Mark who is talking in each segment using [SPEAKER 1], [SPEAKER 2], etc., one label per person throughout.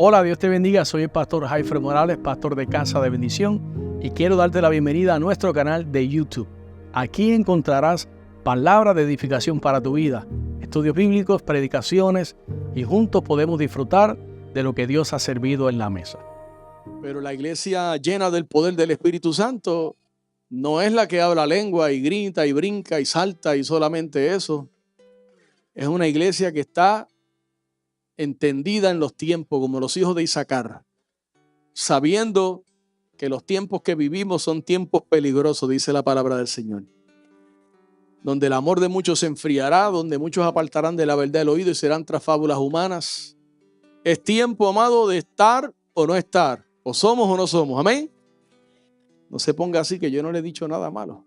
[SPEAKER 1] Hola, Dios te bendiga. Soy el pastor Jaifer Morales, pastor de Casa de Bendición, y quiero darte la bienvenida a nuestro canal de YouTube. Aquí encontrarás palabras de edificación para tu vida, estudios bíblicos, predicaciones, y juntos podemos disfrutar de lo que Dios ha servido en la mesa.
[SPEAKER 2] Pero la iglesia llena del poder del Espíritu Santo no es la que habla lengua y grita y brinca y salta y solamente eso. Es una iglesia que está entendida en los tiempos, como los hijos de Isaacar, sabiendo que los tiempos que vivimos son tiempos peligrosos, dice la palabra del Señor. Donde el amor de muchos se enfriará, donde muchos apartarán de la verdad el oído y serán tras fábulas humanas. Es tiempo, amado, de estar o no estar, o somos o no somos, amén. No se ponga así, que yo no le he dicho nada malo.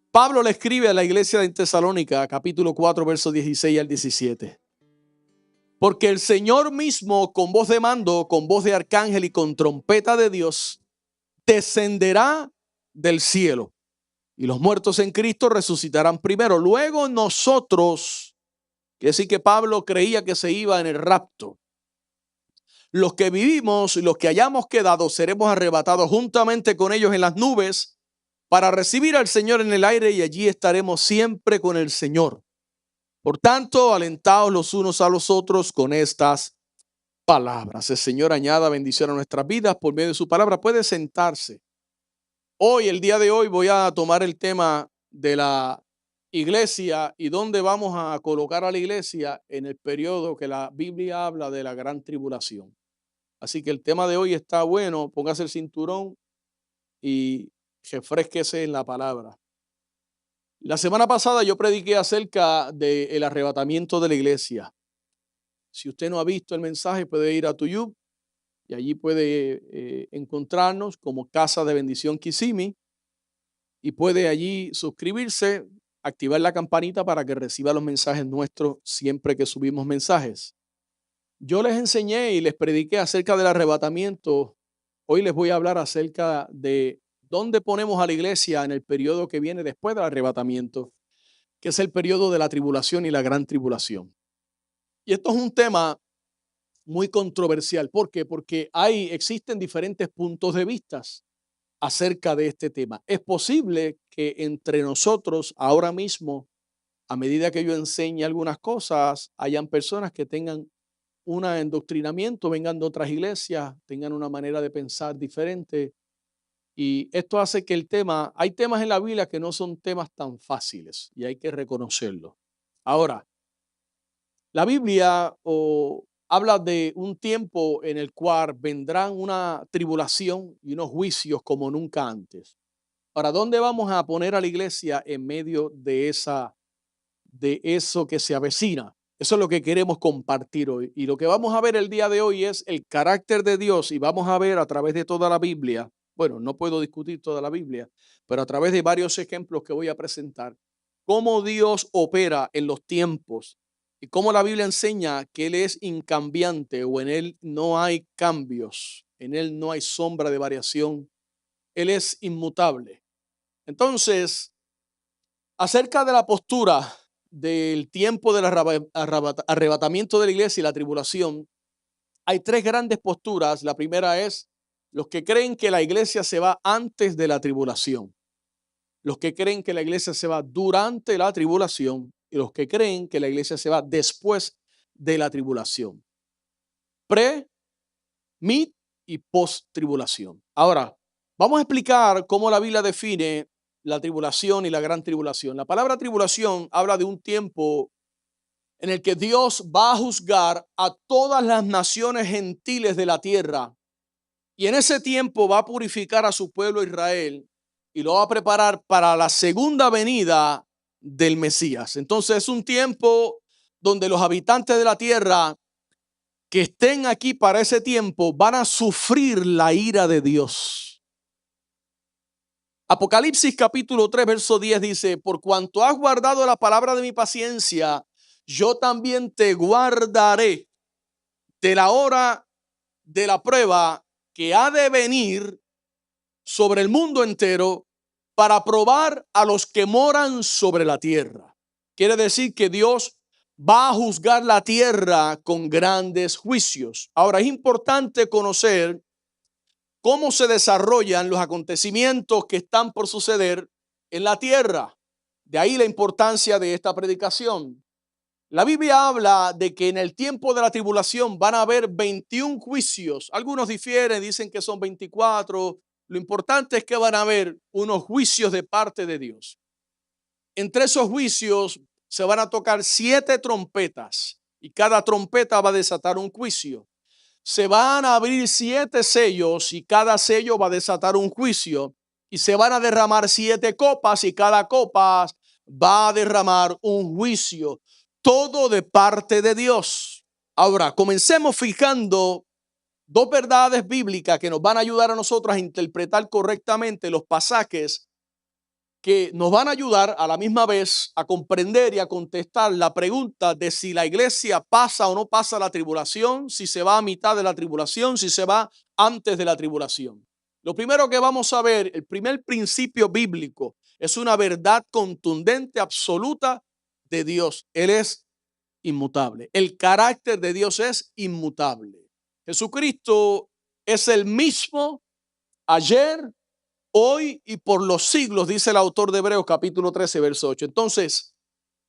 [SPEAKER 2] Pablo le escribe a la iglesia de Tesalónica, capítulo 4, versos 16 al 17. Porque el Señor mismo, con voz de mando, con voz de arcángel y con trompeta de Dios, descenderá del cielo. Y los muertos en Cristo resucitarán primero. Luego nosotros, quiere decir que Pablo creía que se iba en el rapto. Los que vivimos y los que hayamos quedado seremos arrebatados juntamente con ellos en las nubes para recibir al Señor en el aire, y allí estaremos siempre con el Señor. Por tanto, alentaos los unos a los otros con estas palabras. El Señor añada bendición a nuestras vidas por medio de su palabra. Puede sentarse. Hoy, el día de hoy, voy a tomar el tema de la iglesia y dónde vamos a colocar a la iglesia en el periodo que la Biblia habla de la gran tribulación. Así que el tema de hoy está bueno. Póngase el cinturón y refrésquese en la palabra. La semana pasada yo prediqué acerca del arrebatamiento de la iglesia. Si usted no ha visto el mensaje, puede ir a YouTube y allí puede encontrarnos como Casa de Bendición Kissimmee, y puede allí suscribirse, activar la campanita para que reciba los mensajes nuestros siempre que subimos mensajes. Yo les enseñé y les prediqué acerca del arrebatamiento. Hoy les voy a hablar acerca de dónde ponemos a la iglesia en el periodo que viene después del arrebatamiento, que es el periodo de la tribulación y la gran tribulación. Y esto es un tema muy controversial. ¿Por qué? Porque existen diferentes puntos de vista acerca de este tema. Es posible que entre nosotros ahora mismo, a medida que yo enseñe algunas cosas, hayan personas que tengan un endoctrinamiento, vengan de otras iglesias, tengan una manera de pensar diferente. Y esto hace que hay temas en la Biblia que no son temas tan fáciles y hay que reconocerlo. Ahora, la Biblia habla de un tiempo en el cual vendrán una tribulación y unos juicios como nunca antes. Ahora, ¿dónde vamos a poner a la iglesia en medio de eso que se avecina? Eso es lo que queremos compartir hoy. Y lo que vamos a ver el día de hoy es el carácter de Dios, y vamos a ver a través de toda la Biblia. Bueno, no puedo discutir toda la Biblia, pero a través de varios ejemplos que voy a presentar, cómo Dios opera en los tiempos y cómo la Biblia enseña que Él es incambiante, o en Él no hay cambios, en Él no hay sombra de variación. Él es inmutable. Entonces, acerca de la postura del tiempo del arrebatamiento de la iglesia y la tribulación, hay tres grandes posturas. La primera es los que creen que la iglesia se va antes de la tribulación, los que creen que la iglesia se va durante la tribulación y los que creen que la iglesia se va después de la tribulación. Pre, mid y post tribulación. Ahora, vamos a explicar cómo la Biblia define la tribulación y la gran tribulación. La palabra tribulación habla de un tiempo en el que Dios va a juzgar a todas las naciones gentiles de la tierra, y en ese tiempo va a purificar a su pueblo Israel y lo va a preparar para la segunda venida del Mesías. Entonces es un tiempo donde los habitantes de la tierra que estén aquí para ese tiempo van a sufrir la ira de Dios. Apocalipsis capítulo 3, verso 10 dice: por cuanto has guardado la palabra de mi paciencia, yo también te guardaré de la hora de la prueba que ha de venir sobre el mundo entero para probar a los que moran sobre la tierra. Quiere decir que Dios va a juzgar la tierra con grandes juicios. Ahora, es importante conocer cómo se desarrollan los acontecimientos que están por suceder en la tierra. De ahí la importancia de esta predicación. La Biblia habla de que en el tiempo de la tribulación van a haber 21 juicios. Algunos difieren, dicen que son 24. Lo importante es que van a haber unos juicios de parte de Dios. Entre esos juicios se van a tocar 7 trompetas y cada trompeta va a desatar un juicio. Se van a abrir 7 sellos y cada sello va a desatar un juicio. Y se van a derramar 7 copas y cada copa va a derramar un juicio. Todo de parte de Dios. Ahora, comencemos fijando 2 verdades bíblicas que nos van a ayudar a nosotros a interpretar correctamente los pasajes que nos van a ayudar a la misma vez a comprender y a contestar la pregunta de si la iglesia pasa o no pasa la tribulación, si se va a mitad de la tribulación, si se va antes de la tribulación. Lo primero que vamos a ver, el primer principio bíblico, es una verdad contundente, absoluta de Dios. Él es inmutable. El carácter de Dios es inmutable. Jesucristo es el mismo ayer, hoy y por los siglos, dice el autor de Hebreos capítulo 13, verso 8. Entonces,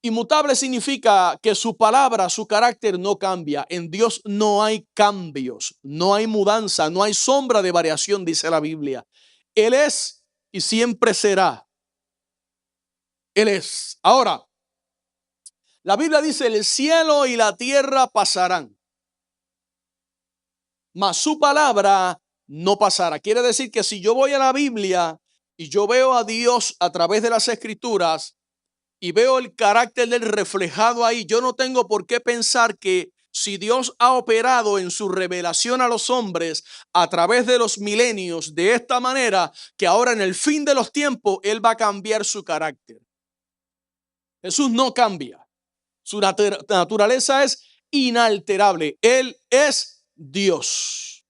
[SPEAKER 2] inmutable significa que su palabra, su carácter no cambia. En Dios no hay cambios, no hay mudanza, no hay sombra de variación, dice la Biblia. Él es y siempre será. Él es. Ahora, la Biblia dice, el cielo y la tierra pasarán, mas su palabra no pasará. Quiere decir que si yo voy a la Biblia y yo veo a Dios a través de las Escrituras y veo el carácter del reflejado ahí, yo no tengo por qué pensar que si Dios ha operado en su revelación a los hombres a través de los milenios de esta manera, que ahora en el fin de los tiempos Él va a cambiar su carácter. Jesús no cambia. Su naturaleza es inalterable. Él es Dios.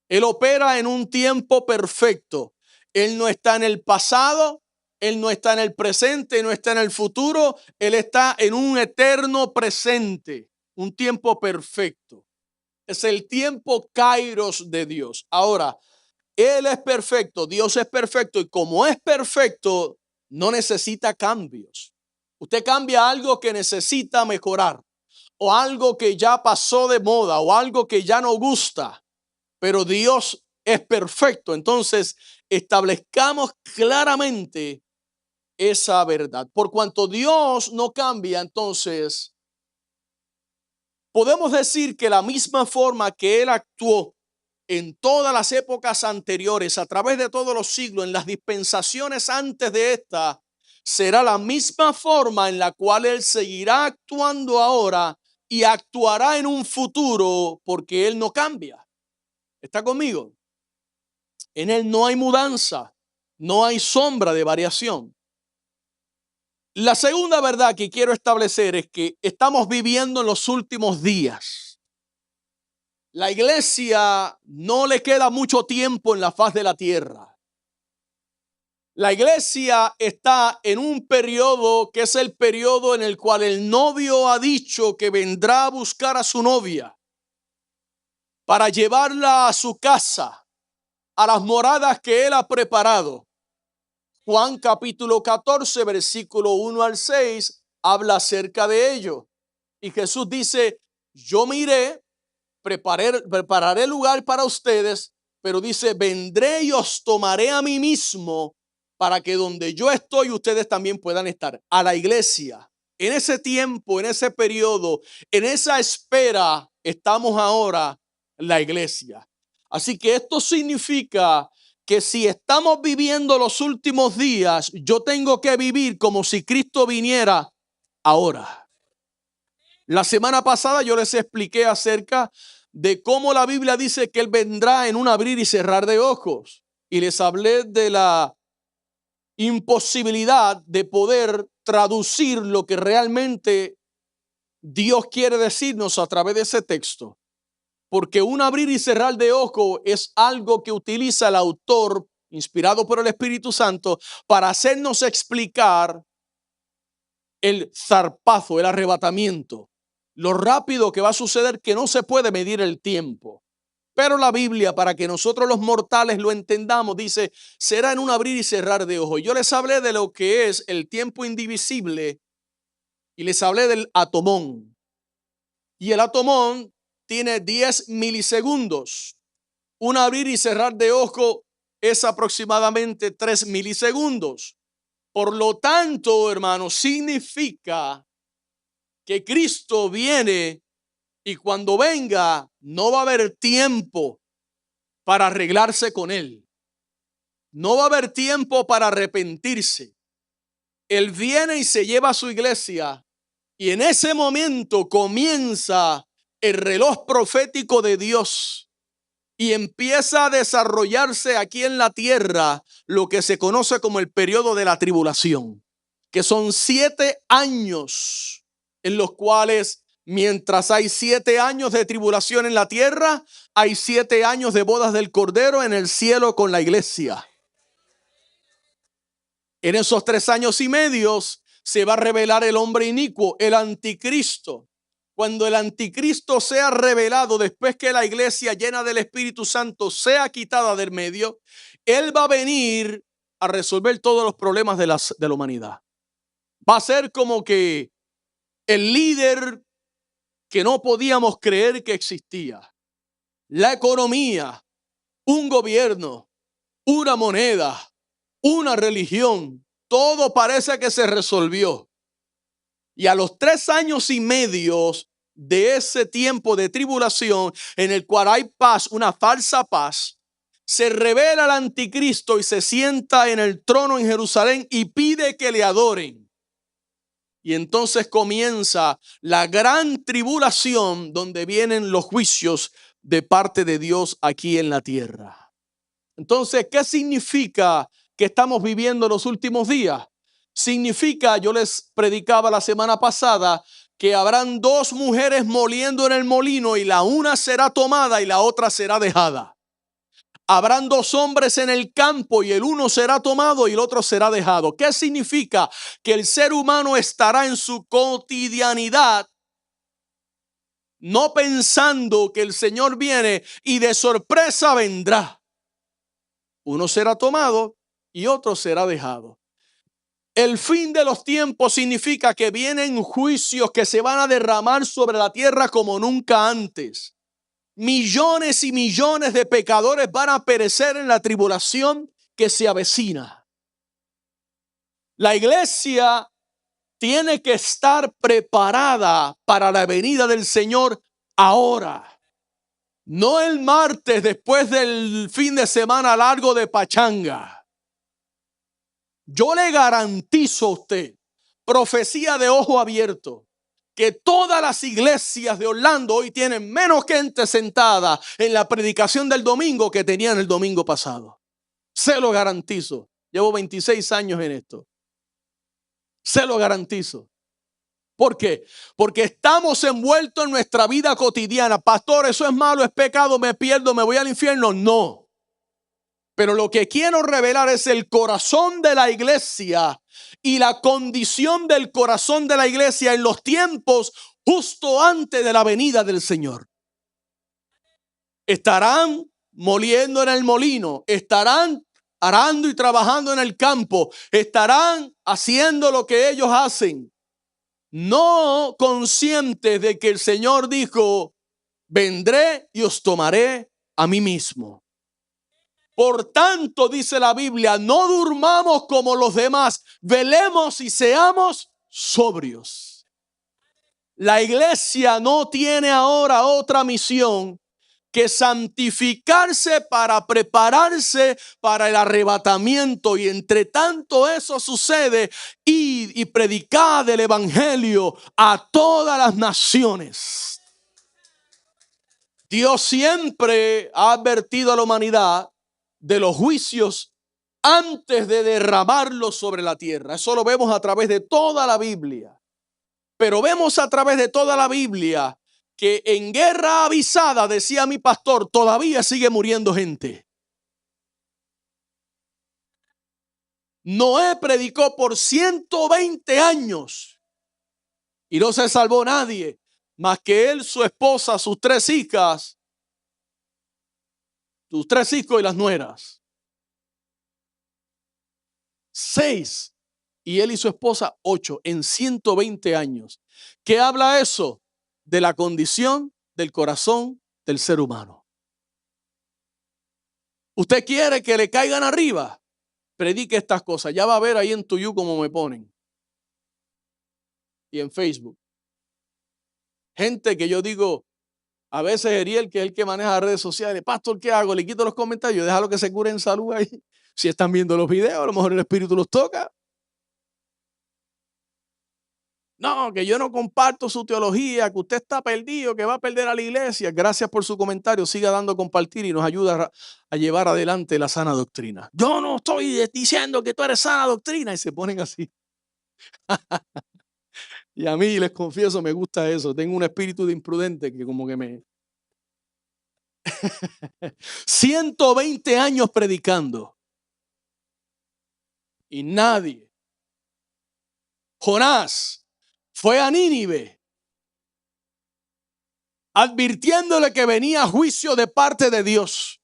[SPEAKER 2] Él opera en un tiempo perfecto. Él no está en el pasado, Él no está en el presente, no está en el futuro. Él está en un eterno presente, un tiempo perfecto. Es el tiempo kairos de Dios. Ahora, Él es perfecto, Dios es perfecto y como es perfecto, no necesita cambios. Usted cambia algo que necesita mejorar o algo que ya pasó de moda o algo que ya no gusta, pero Dios es perfecto. Entonces, establezcamos claramente esa verdad. Por cuanto Dios no cambia, entonces podemos decir que la misma forma que Él actuó en todas las épocas anteriores, a través de todos los siglos, en las dispensaciones antes de esta, será la misma forma en la cual Él seguirá actuando ahora y actuará en un futuro, porque Él no cambia. ¿Está conmigo? En Él no hay mudanza, no hay sombra de variación. La segunda verdad que quiero establecer es que estamos viviendo en los últimos días. La iglesia no le queda mucho tiempo en la faz de la tierra. La iglesia está en un periodo que es el periodo en el cual el novio ha dicho que vendrá a buscar a su novia para llevarla a su casa, a las moradas que él ha preparado. Juan capítulo 14, versículo 1 al 6, habla acerca de ello. Y Jesús dice, yo me iré, prepararé lugar para ustedes, pero dice, vendré y os tomaré a mí mismo para que donde yo estoy ustedes también puedan estar. A la iglesia, en ese tiempo, en ese periodo, en esa espera, estamos ahora la iglesia. Así que esto significa que si estamos viviendo los últimos días, yo tengo que vivir como si Cristo viniera ahora. La semana pasada yo les expliqué acerca de cómo la Biblia dice que Él vendrá en un abrir y cerrar de ojos. Y les hablé de la imposibilidad de poder traducir lo que realmente Dios quiere decirnos a través de ese texto. Porque un abrir y cerrar de ojos es algo que utiliza el autor, inspirado por el Espíritu Santo, para hacernos explicar el zarpazo, el arrebatamiento. Lo rápido que va a suceder, que no se puede medir el tiempo. Pero la Biblia, para que nosotros los mortales lo entendamos, dice, será en un abrir y cerrar de ojos. Yo les hablé de lo que es el tiempo indivisible y les hablé del atomón. Y el atomón tiene 10 milisegundos. Un abrir y cerrar de ojo es aproximadamente 3 milisegundos. Por lo tanto, hermanos, significa que Cristo viene y cuando venga no va a haber tiempo para arreglarse con Él. No va a haber tiempo para arrepentirse. Él viene y se lleva a su iglesia y en ese momento comienza el reloj profético de Dios y empieza a desarrollarse aquí en la tierra lo que se conoce como el periodo de la tribulación, que son 7 años en los cuales, mientras hay 7 años de tribulación en la tierra, hay 7 años de bodas del Cordero en el cielo con la iglesia. En esos 3 años y medio se va a revelar el hombre inicuo, el anticristo. Cuando el anticristo sea revelado, después que la iglesia llena del Espíritu Santo sea quitada del medio, él va a venir a resolver todos los problemas de la humanidad. Va a ser como que el líder que no podíamos creer que existía. La economía, un gobierno, una moneda, una religión, todo parece que se resolvió. Y a los 3 años y medio de ese tiempo de tribulación en el cual hay paz, una falsa paz, se revela el anticristo y se sienta en el trono en Jerusalén y pide que le adoren. Y entonces comienza la gran tribulación donde vienen los juicios de parte de Dios aquí en la tierra. Entonces, ¿qué significa que estamos viviendo los últimos días? Significa, yo les predicaba la semana pasada, que habrán 2 mujeres moliendo en el molino y la una será tomada y la otra será dejada. Habrán 2 hombres en el campo y el uno será tomado y el otro será dejado. ¿Qué significa? Que el ser humano estará en su cotidianidad, no pensando que el Señor viene y de sorpresa vendrá. Uno será tomado y otro será dejado. El fin de los tiempos significa que vienen juicios que se van a derramar sobre la tierra como nunca antes. Millones y millones de pecadores van a perecer en la tribulación que se avecina. La iglesia tiene que estar preparada para la venida del Señor ahora. No el martes después del fin de semana largo de pachanga. Yo le garantizo a usted, profecía de ojo abierto, que todas las iglesias de Orlando hoy tienen menos gente sentada en la predicación del domingo que tenían el domingo pasado. Se lo garantizo. Llevo 26 años en esto. Se lo garantizo. ¿Por qué? Porque estamos envueltos en nuestra vida cotidiana. Pastor, eso es malo, es pecado, me pierdo, me voy al infierno. No. Pero lo que quiero revelar es el corazón de la iglesia y la condición del corazón de la iglesia en los tiempos justo antes de la venida del Señor. Estarán moliendo en el molino, estarán arando y trabajando en el campo, estarán haciendo lo que ellos hacen, no conscientes de que el Señor dijo, vendré y os tomaré a mí mismo. Por tanto, dice la Biblia, no durmamos como los demás, velemos y seamos sobrios. La iglesia no tiene ahora otra misión que santificarse para prepararse para el arrebatamiento. Y entre tanto eso sucede, id y predicad el evangelio a todas las naciones. Dios siempre ha advertido a la humanidad de los juicios antes de derramarlos sobre la tierra. Eso lo vemos a través de toda la Biblia. Pero vemos a través de toda la Biblia que en guerra avisada, decía mi pastor, todavía sigue muriendo gente. Noé predicó por 120 años Y no se salvó nadie, más que él, su esposa, sus 3 hijas, sus 3 hijos y las nueras. 6. Y él y su esposa 8 en 120 años. ¿Qué habla eso? De la condición del corazón del ser humano. ¿Usted quiere que le caigan arriba? Predique estas cosas. Ya va a ver ahí en Tuyu como me ponen. Y en Facebook. Gente que yo digo, a veces Ariel, que es el que maneja las redes sociales, pastor, ¿qué hago? Le quito los comentarios, déjalo que se cure en salud ahí. Si están viendo los videos, a lo mejor el Espíritu los toca. No, que yo no comparto su teología, que usted está perdido, que va a perder a la iglesia. Gracias por su comentario. Siga dando compartir y nos ayuda a llevar adelante la sana doctrina. Yo no estoy diciendo que tú eres sana doctrina. Y se ponen así. Y a mí, les confieso, me gusta eso. Tengo un espíritu de imprudente que como que me... 120 años predicando. Y nadie. Jonás fue a Nínive advirtiéndole que venía juicio de parte de Dios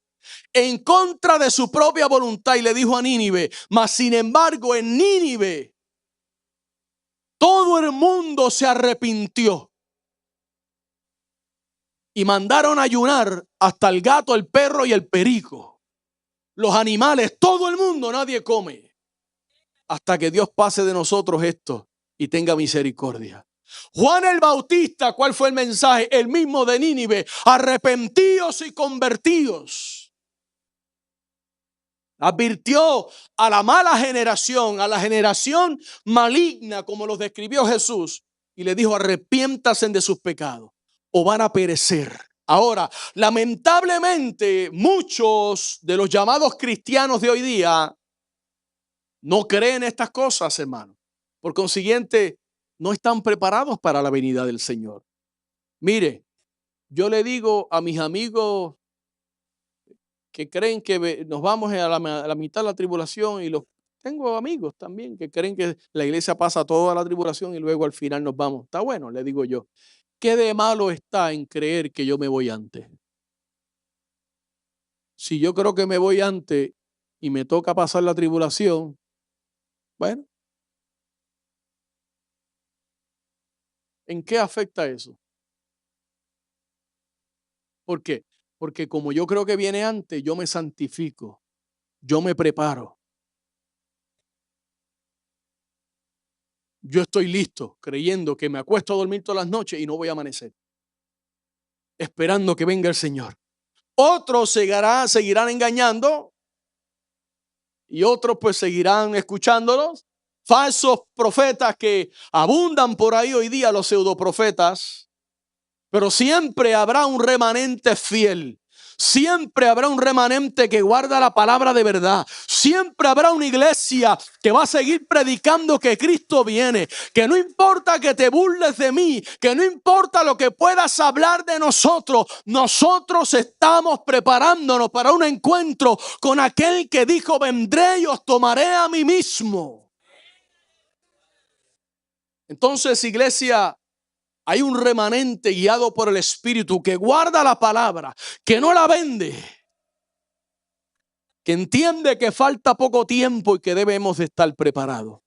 [SPEAKER 2] en contra de su propia voluntad, y le dijo a Nínive, mas sin embargo en Nínive todo el mundo se arrepintió y mandaron ayunar hasta el gato, el perro y el perico, los animales, todo el mundo, nadie come hasta que Dios pase de nosotros esto y tenga misericordia. Juan el Bautista, ¿cuál fue el mensaje? El mismo de Nínive: arrepentíos y convertíos. Advirtió a la mala generación, a la generación maligna, como los describió Jesús, y le dijo: arrepiéntanse de sus pecados o van a perecer. Ahora, lamentablemente, muchos de los llamados cristianos de hoy día no creen estas cosas, hermano. Por consiguiente, no están preparados para la venida del Señor. Mire, yo le digo a mis amigos que creen que nos vamos a la mitad de la tribulación, y tengo amigos también que creen que la iglesia pasa toda la tribulación y luego al final nos vamos. Está bueno, le digo yo. ¿Qué de malo está en creer que yo me voy antes? Si yo creo que me voy antes y me toca pasar la tribulación, bueno, ¿en qué afecta eso? ¿Por qué? Porque como yo creo que viene antes, yo me santifico, yo me preparo. Yo estoy listo, creyendo que me acuesto a dormir todas las noches y no voy a amanecer, esperando que venga el Señor. Otros seguirán engañando, y otros pues seguirán escuchándolos. Falsos profetas que abundan por ahí hoy día, los pseudoprofetas. Pero siempre habrá un remanente fiel. Siempre habrá un remanente que guarda la palabra de verdad. Siempre habrá una iglesia que va a seguir predicando que Cristo viene. Que no importa que te burles de mí, que no importa lo que puedas hablar de nosotros, nosotros estamos preparándonos para un encuentro con aquel que dijo: vendré y os tomaré a mí mismo. Entonces, iglesia, hay un remanente guiado por el Espíritu que guarda la palabra, que no la vende, que entiende que falta poco tiempo y que debemos de estar preparados.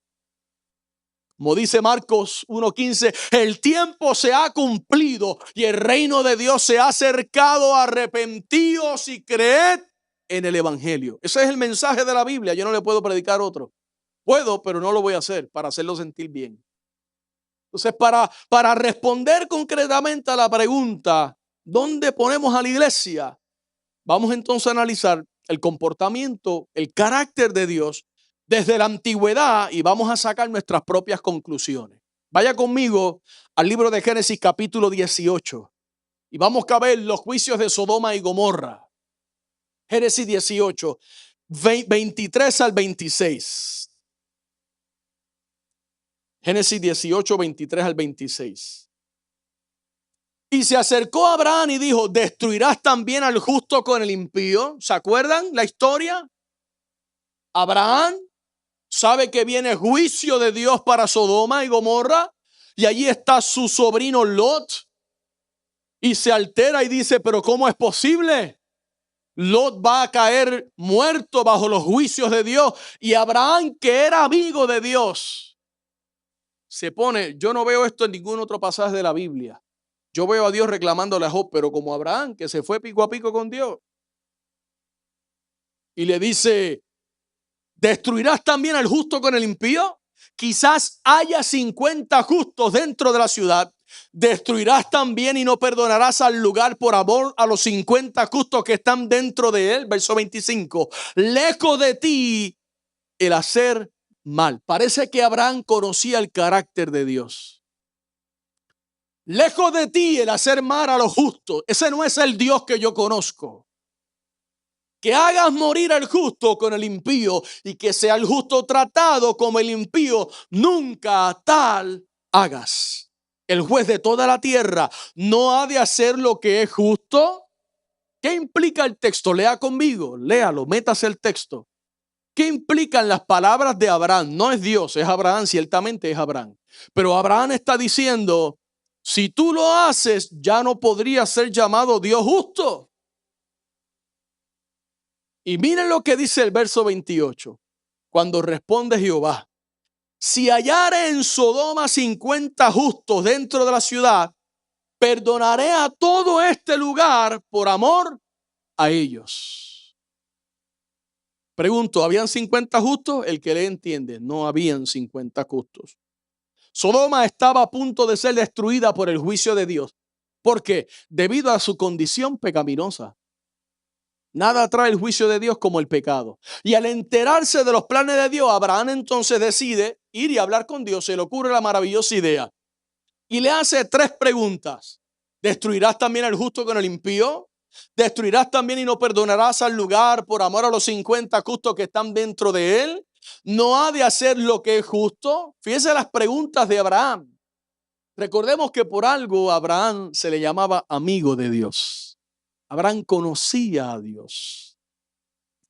[SPEAKER 2] Como dice Marcos 1:15, el tiempo se ha cumplido y el reino de Dios se ha acercado. Arrepentíos y creed en el Evangelio. Ese es el mensaje de la Biblia. Yo no le puedo predicar otro. Puedo, pero no lo voy a hacer para hacerlo sentir bien. Entonces, para responder concretamente a la pregunta, ¿dónde ponemos a la iglesia? Vamos entonces a analizar el comportamiento, el carácter de Dios desde la antigüedad, y vamos a sacar nuestras propias conclusiones. Vaya conmigo al libro de Génesis capítulo 18 y vamos a ver los juicios de Sodoma y Gomorra. Génesis 18, 23 al 26. Génesis 18, 23 al 26. Y se acercó a Abraham y dijo: ¿destruirás también al justo con el impío? ¿Se acuerdan la historia? Abraham sabe que viene juicio de Dios para Sodoma y Gomorra, y allí está su sobrino Lot, y se altera y dice, pero ¿cómo es posible? Lot va a caer muerto bajo los juicios de Dios, y Abraham, que era amigo de Dios, se pone, yo no veo esto en ningún otro pasaje de la Biblia. Yo veo a Dios reclamándole a Job, pero como Abraham, que se fue pico a pico con Dios, y le dice, ¿destruirás también al justo con el impío? Quizás haya 50 justos dentro de la ciudad. ¿Destruirás también y no perdonarás al lugar por amor a los 50 justos que están dentro de él? Verso 25. Lejos de ti el hacer mal. Parece que Abraham conocía el carácter de Dios. Lejos de ti el hacer mal a los justos. Ese no es el Dios que yo conozco. Que hagas morir al justo con el impío, y que sea el justo tratado como el impío, nunca tal hagas. El juez de toda la tierra no ha de hacer lo que es justo. ¿Qué implica el texto? Lea conmigo, léalo, métase el texto. ¿Qué implican las palabras de Abraham? No es Dios, es Abraham, ciertamente es Abraham. Pero Abraham está diciendo, si tú lo haces, ya no podría ser llamado Dios justo. Y miren lo que dice el verso 28, cuando responde Jehová: si hallare en Sodoma 50 justos dentro de la ciudad, perdonaré a todo este lugar por amor a ellos. Pregunto, ¿habían 50 justos? El que le entiende, no habían 50 justos. Sodoma estaba a punto de ser destruida por el juicio de Dios. ¿Por qué? Debido a su condición pecaminosa. Nada trae el juicio de Dios como el pecado. Y al enterarse de los planes de Dios, Abraham entonces decide ir y hablar con Dios. Se le ocurre la maravillosa idea. Y le hace 3 preguntas. ¿Destruirás también al justo con el impío? ¿Destruirás también y no perdonarás al lugar por amor a los 50 justos que están dentro de él? ¿No ha de hacer lo que es justo? Fíjense las preguntas de Abraham. Recordemos que por algo Abraham se le llamaba amigo de Dios. Abraham conocía a Dios.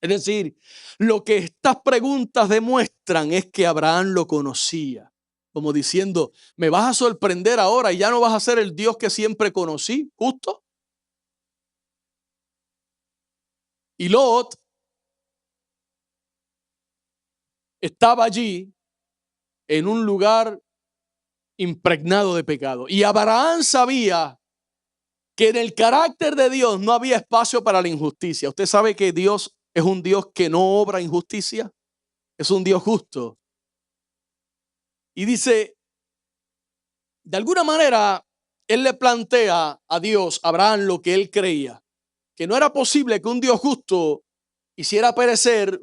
[SPEAKER 2] Es decir, lo que estas preguntas demuestran es que Abraham lo conocía. Como diciendo, me vas a sorprender ahora y ya no vas a ser el Dios que siempre conocí, justo. Y Lot estaba allí en un lugar impregnado de pecado. Y Abraham sabía que en el carácter de Dios no había espacio para la injusticia. Usted sabe que Dios es un Dios que no obra injusticia. Es un Dios justo. Y dice, de alguna manera, él le plantea a Dios, a Abraham, lo que él creía. Que no era posible que un Dios justo hiciera perecer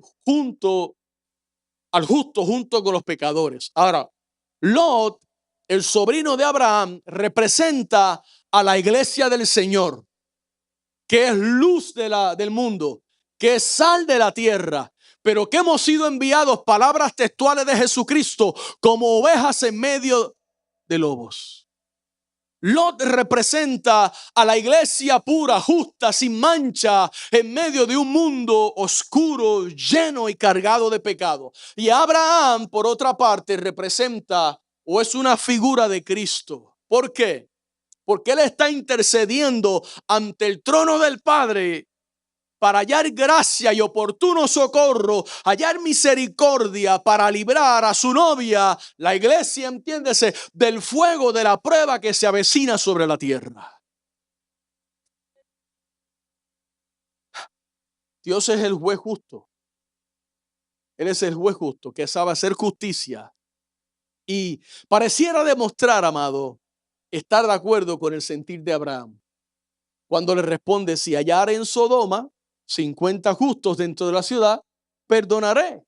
[SPEAKER 2] al justo junto con los pecadores. Ahora, Lot, el sobrino de Abraham, representa a la iglesia del Señor, que es luz del mundo, que es sal de la tierra, pero que hemos sido enviados, palabras textuales de Jesucristo, como ovejas en medio de lobos. Lot representa a la iglesia pura, justa, sin mancha, en medio de un mundo oscuro, lleno y cargado de pecado. Y Abraham, por otra parte, representa o es una figura de Cristo. ¿Por qué? Porque él está intercediendo ante el trono del Padre para hallar gracia y oportuno socorro, hallar misericordia para librar a su novia, la iglesia, entiéndese, del fuego de la prueba que se avecina sobre la tierra. Dios es el juez justo. Él es el juez justo que sabe hacer justicia. Y pareciera demostrar, amado, estar de acuerdo con el sentir de Abraham cuando le responde: si hallar en Sodoma 50 justos dentro de la ciudad, perdonaré.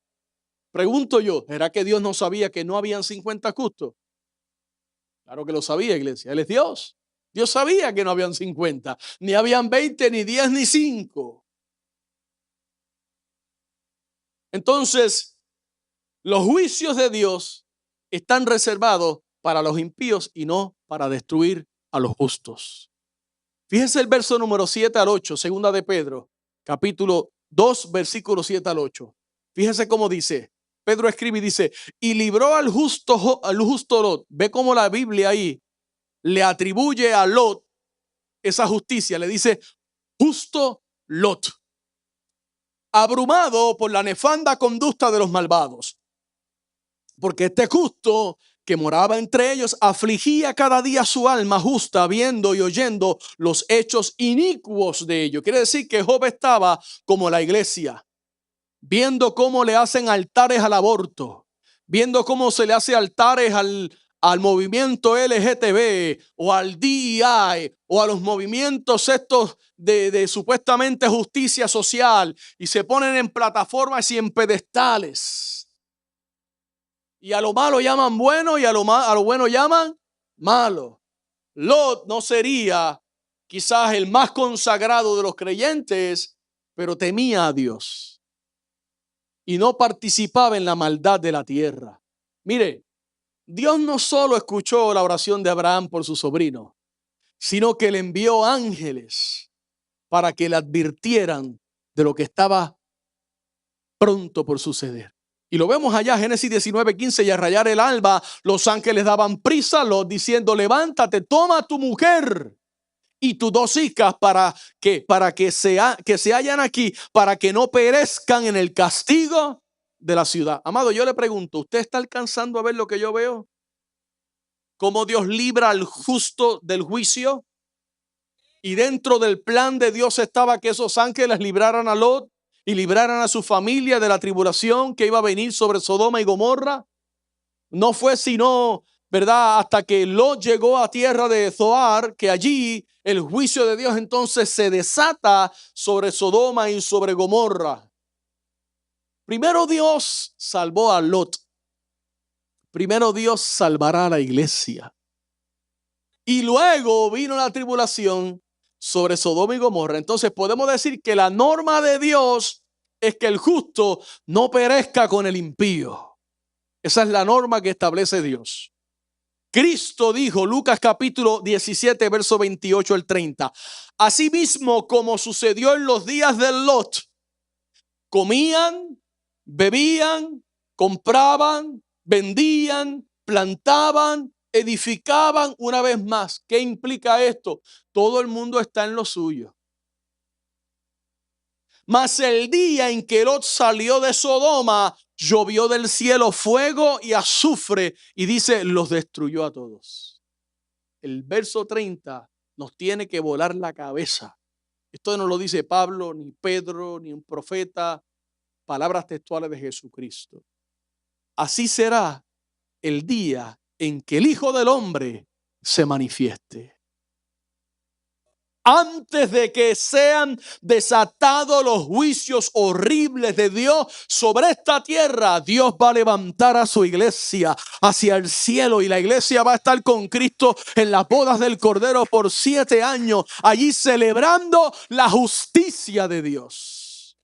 [SPEAKER 2] Pregunto yo, ¿será que Dios no sabía que no habían 50 justos? Claro que lo sabía, iglesia. Él es Dios. Dios sabía que no habían 50, ni habían 20, ni 10, ni 5. Entonces, los juicios de Dios están reservados para los impíos y no para destruir a los justos. Fíjese el verso número 7 al 8, segunda de Pedro, capítulo 2, versículo 7 al 8. Fíjese cómo dice: Pedro escribe y dice, y libró al justo Lot. Ve cómo la Biblia ahí le atribuye a Lot esa justicia. Le dice, justo Lot, abrumado por la nefanda conducta de los malvados. Porque este justo que moraba entre ellos afligía cada día su alma justa, viendo y oyendo los hechos inicuos de ellos. Quiere decir que Job estaba como la iglesia, viendo cómo le hacen altares al aborto, viendo cómo se le hace altares al movimiento LGTB o al DEI o a los movimientos estos de supuestamente justicia social, y se ponen en plataformas y en pedestales. Y a lo malo llaman bueno y a lo bueno llaman malo. Lot no sería quizás el más consagrado de los creyentes, pero temía a Dios y no participaba en la maldad de la tierra. Mire, Dios no solo escuchó la oración de Abraham por su sobrino, sino que le envió ángeles para que le advirtieran de lo que estaba pronto por suceder. Y lo vemos allá, Génesis 19:15, y a rayar el alba, los ángeles daban prisa a Lot diciendo, levántate, toma a tu mujer y tus 2 hijas para que se hallan aquí, para que no perezcan en el castigo de la ciudad. Amado, yo le pregunto, ¿usted está alcanzando a ver lo que yo veo? ¿Cómo Dios libra al justo del juicio? Y dentro del plan de Dios estaba que esos ángeles libraran a Lot y libraran a su familia de la tribulación que iba a venir sobre Sodoma y Gomorra. No fue sino, ¿verdad?, hasta que Lot llegó a tierra de Zoar, que allí el juicio de Dios entonces se desata sobre Sodoma y sobre Gomorra. Primero Dios salvó a Lot. Primero Dios salvará a la iglesia. Y luego vino la tribulación sobre Sodoma y Gomorra. Entonces podemos decir que la norma de Dios es que el justo no perezca con el impío. Esa es la norma que establece Dios. Cristo dijo, Lucas capítulo 17, verso 28 al 30. Asimismo, como sucedió en los días de Lot, comían, bebían, compraban, vendían, plantaban, edificaban una vez más. ¿Qué implica esto? Todo el mundo está en lo suyo. Mas el día en que Lot salió de Sodoma, llovió del cielo fuego y azufre, y dice, los destruyó a todos. El verso 30 nos tiene que volar la cabeza. Esto no lo dice Pablo, ni Pedro, ni un profeta, palabras textuales de Jesucristo. Así será el día en que el Hijo del Hombre se manifieste. Antes de que sean desatados los juicios horribles de Dios sobre esta tierra, Dios va a levantar a su iglesia hacia el cielo, y la iglesia va a estar con Cristo en las bodas del Cordero por 7 años, allí celebrando la justicia de Dios.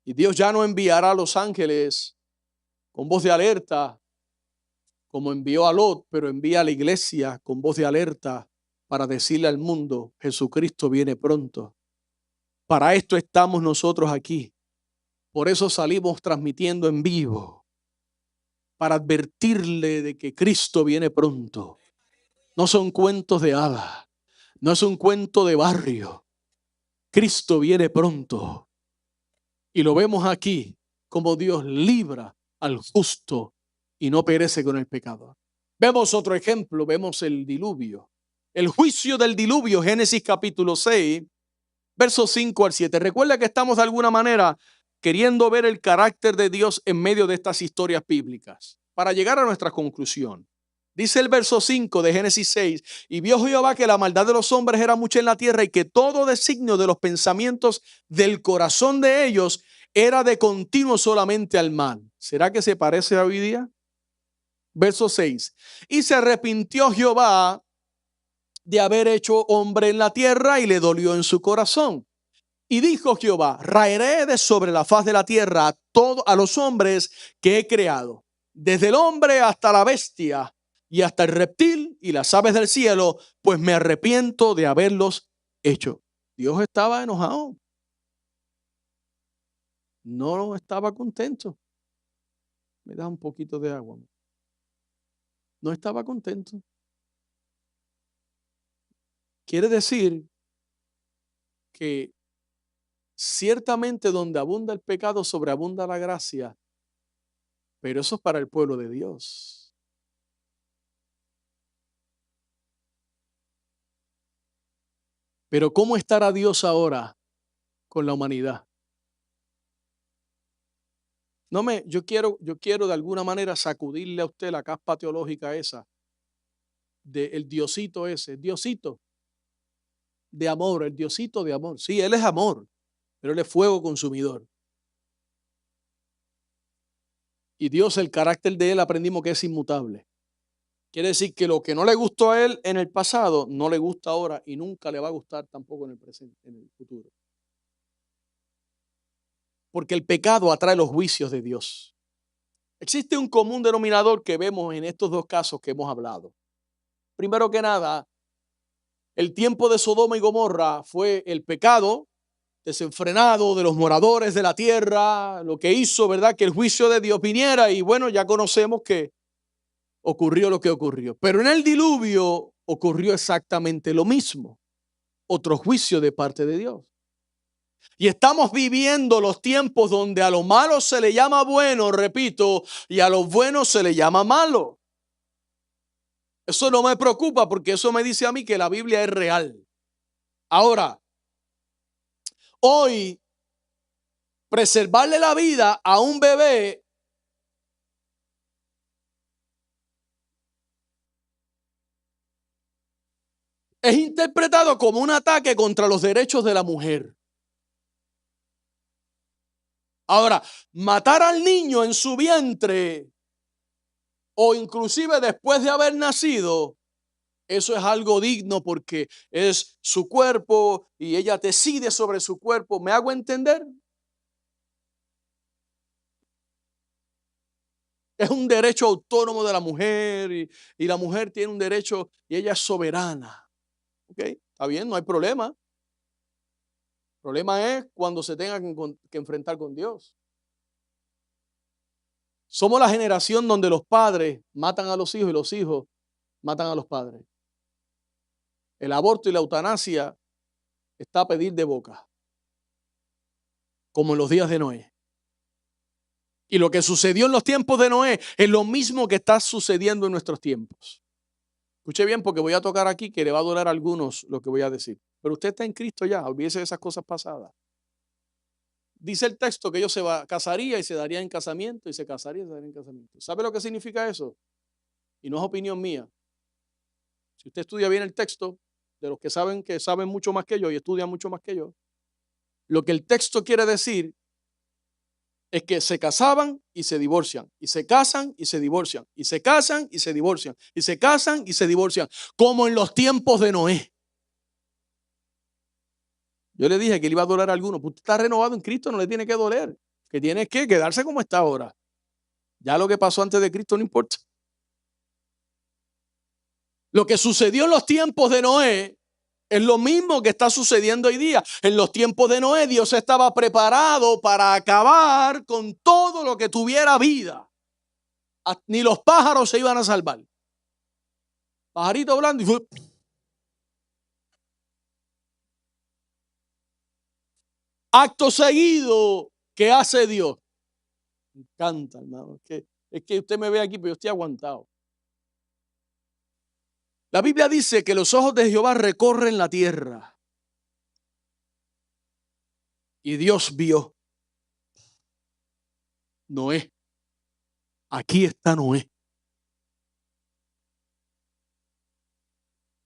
[SPEAKER 2] Y Dios ya no enviará a los ángeles con voz de alerta como envió a Lot, pero envía a la iglesia con voz de alerta para decirle al mundo, Jesucristo viene pronto. Para esto estamos nosotros aquí. Por eso salimos transmitiendo en vivo, para advertirle de que Cristo viene pronto. No son cuentos de hadas, no es un cuento de barrio. Cristo viene pronto. Y lo vemos aquí, como Dios libra al justo y no perece con el pecador. Vemos otro ejemplo, vemos el diluvio. El juicio del diluvio, Génesis capítulo 6, versos 5 al 7. Recuerda que estamos de alguna manera queriendo ver el carácter de Dios en medio de estas historias bíblicas, para llegar a nuestra conclusión. Dice el verso 5 de Génesis 6, y vio Jehová que la maldad de los hombres era mucha en la tierra, y que todo designio de los pensamientos del corazón de ellos era de continuo solamente al mal. ¿Será que se parece a hoy día? Verso 6. Y se arrepintió Jehová de haber hecho hombre en la tierra, y le dolió en su corazón. Y dijo Jehová, raeré de sobre la faz de la tierra a los hombres que he creado, desde el hombre hasta la bestia, y hasta el reptil y las aves del cielo, pues me arrepiento de haberlos hecho. Dios estaba enojado. no estaba contento. Me da un poquito de agua. No estaba contento. Quiere decir que ciertamente donde abunda el pecado, sobreabunda la gracia, pero eso es para el pueblo de Dios. Pero ¿cómo estará Dios ahora con la humanidad? Yo quiero de alguna manera sacudirle a usted la caspa teológica esa, del diosito ese, diosito de amor, el diosito de amor. Sí, él es amor, pero él es fuego consumidor. Y Dios, el carácter de él aprendimos que es inmutable. Quiere decir que lo que no le gustó a él en el pasado, no le gusta ahora y nunca le va a gustar tampoco en el presente, en el futuro. Porque el pecado atrae los juicios de Dios. Existe un común denominador que vemos en estos dos casos que hemos hablado. Primero que nada, el tiempo de Sodoma y Gomorra fue el pecado desenfrenado de los moradores de la tierra, lo que hizo, ¿verdad?, que el juicio de Dios viniera, y bueno, ya conocemos que ocurrió lo que ocurrió. Pero en el diluvio ocurrió exactamente lo mismo, otro juicio de parte de Dios. Y estamos viviendo los tiempos donde a lo malo se le llama bueno, repito, y a lo bueno se le llama malo. Eso no me preocupa porque eso me dice a mí que la Biblia es real. Ahora, hoy, preservarle la vida a un bebé es interpretado como un ataque contra los derechos de la mujer. Ahora, matar al niño en su vientre o inclusive después de haber nacido, eso es algo digno porque es su cuerpo y ella decide sobre su cuerpo. ¿Me hago entender? Es un derecho autónomo de la mujer y la mujer tiene un derecho y ella es soberana. ¿Ok? Está bien, no hay problema. El problema es cuando se tenga que enfrentar con Dios. Somos la generación donde los padres matan a los hijos y los hijos matan a los padres. El aborto y la eutanasia está a pedir de boca, como en los días de Noé. Y lo que sucedió en los tiempos de Noé es lo mismo que está sucediendo en nuestros tiempos. Escuche bien porque voy a tocar aquí que le va a doler a algunos lo que voy a decir. Pero usted está en Cristo ya, olvídese de esas cosas pasadas. Dice el texto que ellos casaría y se daría en casamiento y se casaría y se daría en casamiento. ¿Sabe lo que significa eso? Y no es opinión mía. Si usted estudia bien el texto, de los que saben mucho más que yo y estudian mucho más que yo, lo que el texto quiere decir es que se casaban y se divorcian, y se casan y se divorcian, y se casan y se divorcian, y se casan y se divorcian, como en los tiempos de Noé. Yo le dije que le iba a doler a alguno, pues usted está renovado en Cristo, no le tiene que doler, que tiene que quedarse como está ahora. Ya lo que pasó antes de Cristo no importa. Lo que sucedió en los tiempos de Noé es lo mismo que está sucediendo hoy día. En los tiempos de Noé, Dios estaba preparado para acabar con todo lo que tuviera vida. Ni los pájaros se iban a salvar. Pajarito hablando y fue. Acto seguido, ¿qué hace Dios? Me encanta, hermano. Es que usted me ve aquí, pero yo estoy aguantado. La Biblia dice que los ojos de Jehová recorren la tierra. Y Dios vio. Noé. Aquí está Noé.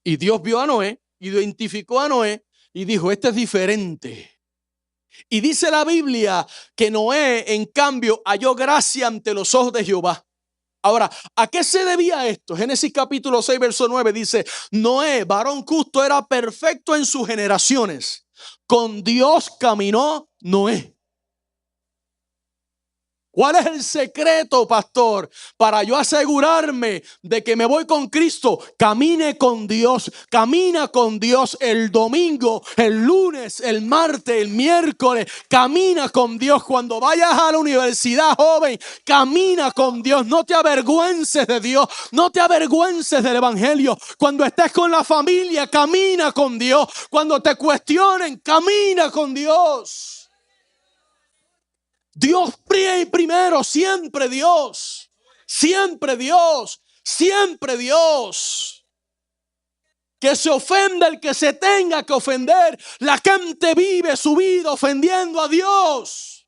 [SPEAKER 2] Y Dios vio a Noé, identificó a Noé y dijo, este es diferente. Y dice la Biblia que Noé, en cambio, halló gracia ante los ojos de Jehová. Ahora, ¿a qué se debía esto? Génesis capítulo 6, verso 9 dice, Noé, varón justo, era perfecto en sus generaciones. Con Dios caminó Noé. ¿Cuál es el secreto, pastor, para yo asegurarme de que me voy con Cristo? Camine con Dios, camina con Dios el domingo, el lunes, el martes, el miércoles. Camina con Dios. Cuando vayas a la universidad, joven, camina con Dios. No te avergüences de Dios, no te avergüences del evangelio. Cuando estés con la familia, camina con Dios. Cuando te cuestionen, camina con Dios. Dios primero, siempre Dios, siempre Dios, siempre Dios. Que se ofenda el que se tenga que ofender. La gente vive su vida ofendiendo a Dios.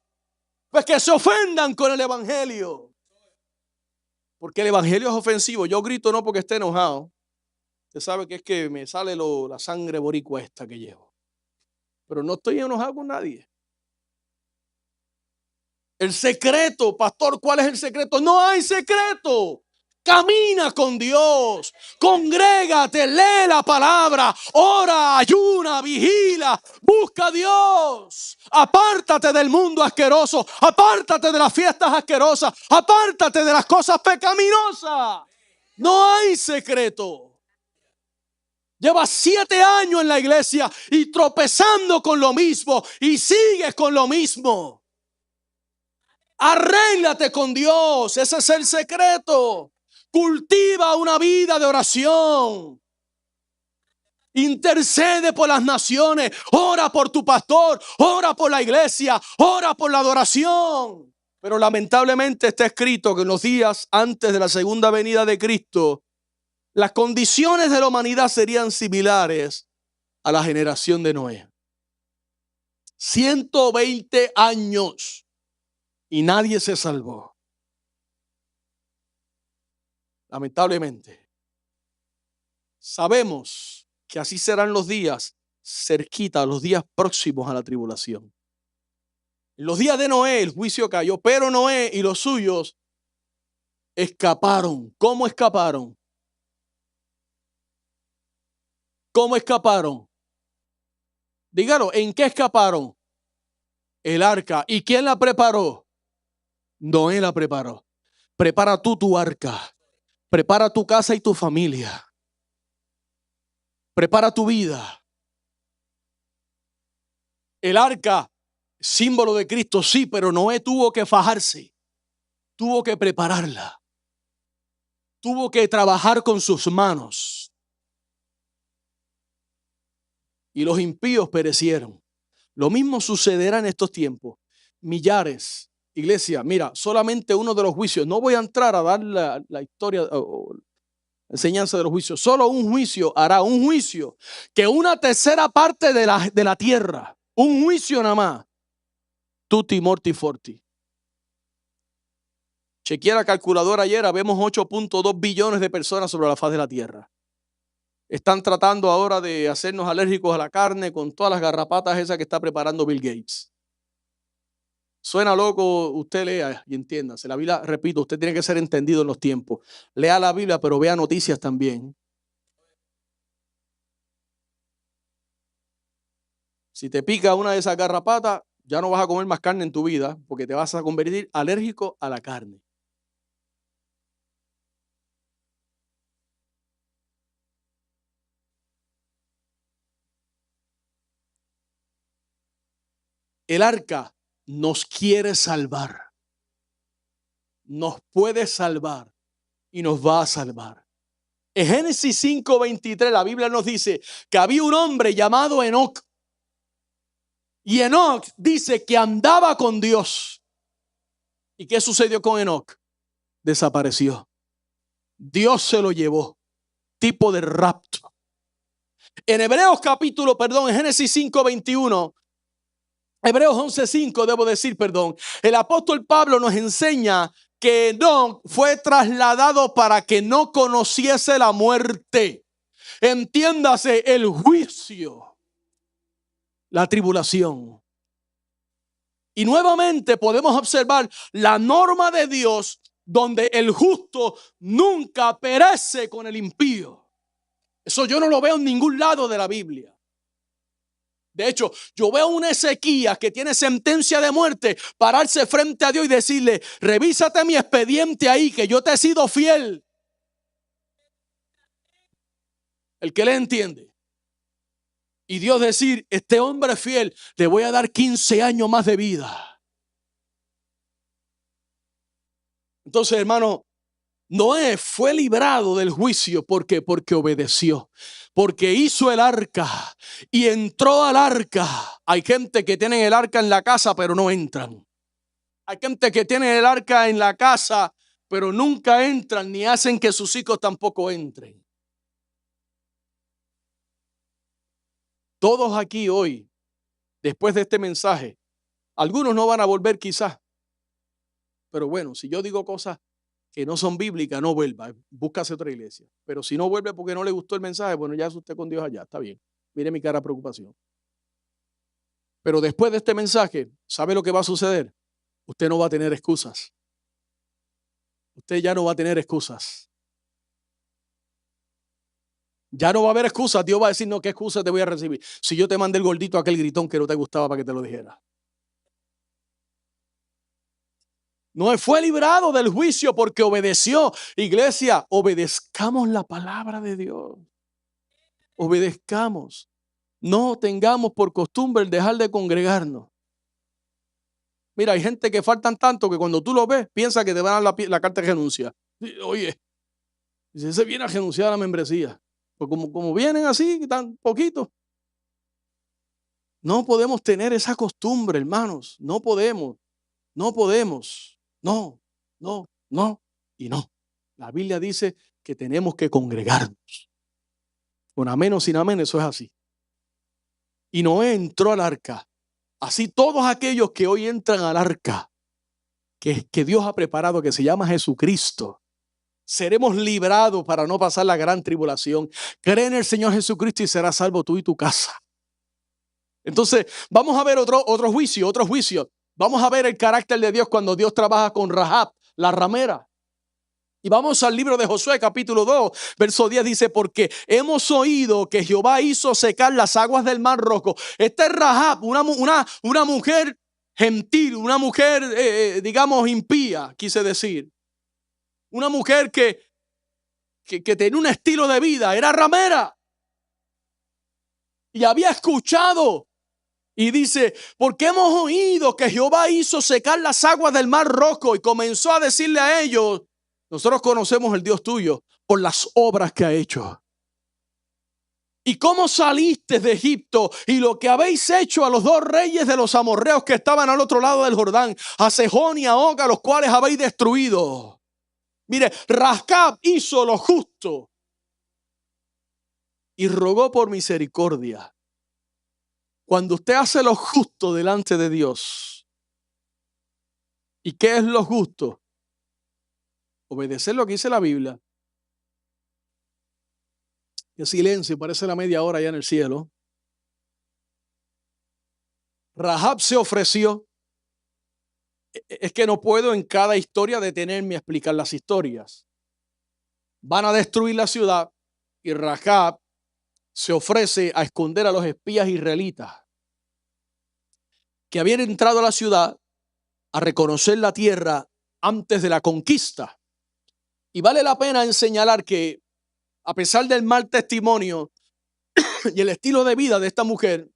[SPEAKER 2] Pues que se ofendan con el evangelio. Porque el evangelio es ofensivo. Yo grito no porque esté enojado. Usted sabe que es que me sale la sangre boricua esta que llevo. Pero no estoy enojado con nadie. El secreto, pastor, ¿cuál es el secreto? No hay secreto. Camina con Dios, congrégate, lee la palabra, ora, ayuna, vigila, busca a Dios. Apártate del mundo asqueroso, apártate de las fiestas asquerosas, apártate de las cosas pecaminosas. No hay secreto. Llevas 7 años en la iglesia y tropezando con lo mismo y sigues con lo mismo. Arréglate con Dios, ese es el secreto. Cultiva una vida de oración. Intercede por las naciones, ora por tu pastor, ora por la iglesia, ora por la adoración. Pero lamentablemente está escrito que en los días antes de la segunda venida de Cristo, las condiciones de la humanidad serían similares a la generación de Noé. 120 años. Y nadie se salvó. Lamentablemente. Sabemos que así serán los días cerquita, los días próximos a la tribulación. En los días de Noé el juicio cayó, pero Noé y los suyos escaparon. ¿Cómo escaparon? ¿Cómo escaparon? Dígalo, ¿en qué escaparon? El arca. ¿Y quién la preparó? Noé la preparó. Prepara tú tu arca. Prepara tu casa y tu familia. Prepara tu vida. El arca, símbolo de Cristo, sí, pero Noé tuvo que fajarse. Tuvo que prepararla. Tuvo que trabajar con sus manos. Y los impíos perecieron. Lo mismo sucederá en estos tiempos. Millares. Iglesia, mira, solamente uno de los juicios. No voy a entrar a dar la historia o enseñanza de los juicios. Solo un juicio hará, un juicio que una tercera parte de la tierra, un juicio nada más. Tutti morti forti. Chequeé la calculadora ayer, vemos 8.2 billones de personas sobre la faz de la tierra. Están tratando ahora de hacernos alérgicos a la carne con todas las garrapatas esas que está preparando Bill Gates. Suena loco, usted lea y entiéndase. La Biblia, repito, usted tiene que ser entendido en los tiempos. Lea la Biblia, pero vea noticias también. Si te pica una de esas garrapatas, ya no vas a comer más carne en tu vida porque te vas a convertir alérgico a la carne. El arca nos quiere salvar. Nos puede salvar y nos va a salvar. En Génesis 5:23 la Biblia nos dice que había un hombre llamado Enoc. Y Enoc dice que andaba con Dios. ¿Y qué sucedió con Enoc? Desapareció. Dios se lo llevó. Tipo de rapto. En en Génesis 5:21, Hebreos 11:5 debo decir, el apóstol Pablo nos enseña que Enoc fue trasladado para que no conociese la muerte. Entiéndase, el juicio, la tribulación. Y nuevamente podemos observar la norma de Dios donde el justo nunca perece con el impío. Eso yo no lo veo en ningún lado de la Biblia. De hecho, yo veo una Ezequías que tiene sentencia de muerte, pararse frente a Dios y decirle: revísate mi expediente ahí, que yo te he sido fiel. El que le entiende. Y Dios decir: este hombre es fiel, le voy a dar 15 años más de vida. Entonces, hermano, Noé fue librado del juicio. ¿Por qué? Porque obedeció, porque hizo el arca y entró al arca. Hay gente que tiene el arca en la casa pero no entran. Hay gente que tiene el arca en la casa pero nunca entran, ni hacen que sus hijos tampoco entren. Todos aquí hoy, después de este mensaje, algunos no van a volver quizás. Pero bueno, si yo digo cosas que no son bíblicas, no vuelva, búscase otra iglesia. Pero si no vuelve porque no le gustó el mensaje, bueno, ya es usted con Dios allá, está bien. Mire mi cara de preocupación. Pero después de este mensaje, ¿sabe lo que va a suceder? Usted no va a tener excusas. Usted ya no va a tener excusas. Ya no va a haber excusas. Dios va a decir: no, ¿qué excusas te voy a recibir? Si yo te mandé el gordito, aquel gritón que no te gustaba, para que te lo dijera. No fue librado del juicio porque obedeció. Iglesia, obedezcamos la palabra de Dios. Obedezcamos. No tengamos por costumbre el dejar de congregarnos. Mira, hay gente que faltan tanto que cuando tú lo ves, piensa que te van a dar la carta de renuncia. Oye, si se viene a renunciar a la membresía, pues como vienen así, tan poquitos. No podemos tener esa costumbre, hermanos. No podemos. No podemos. No, no, no y no. La Biblia dice que tenemos que congregarnos. Con amén o sin amén, eso es así. Y Noé entró al arca. Así todos aquellos que hoy entran al arca, que Dios ha preparado, que se llama Jesucristo, seremos librados para no pasar la gran tribulación. Cree en el Señor Jesucristo y serás salvo tú y tu casa. Entonces, vamos a ver otro juicio. Vamos a ver el carácter de Dios cuando Dios trabaja con Rahab, la ramera. Y vamos al libro de Josué, capítulo 2, verso 10, dice: porque hemos oído que Jehová hizo secar las aguas del mar Rojo. Esta es Rahab, una mujer gentil, una mujer, digamos, impía, quise decir. Una mujer que tenía un estilo de vida, era ramera. Y había escuchado. Y dice: porque hemos oído que Jehová hizo secar las aguas del mar Rojo. Y comenzó a decirle a ellos: nosotros conocemos el Dios tuyo por las obras que ha hecho. Y cómo saliste de Egipto y lo que habéis hecho a los dos reyes de los amorreos que estaban al otro lado del Jordán, a Sejón y a Og, a los cuales habéis destruido. Mire, Rahab hizo lo justo y rogó por misericordia. Cuando usted hace lo justo delante de Dios, ¿y qué es lo justo? Obedecer lo que dice la Biblia. El silencio, parece la media hora allá en el cielo. Rahab se ofreció. Es que no puedo en cada historia detenerme a explicar las historias. Van a destruir la ciudad y Rahab se ofrece a esconder a los espías israelitas que habían entrado a la ciudad a reconocer la tierra antes de la conquista. Y vale la pena señalar que, a pesar del mal testimonio y el estilo de vida de esta mujer,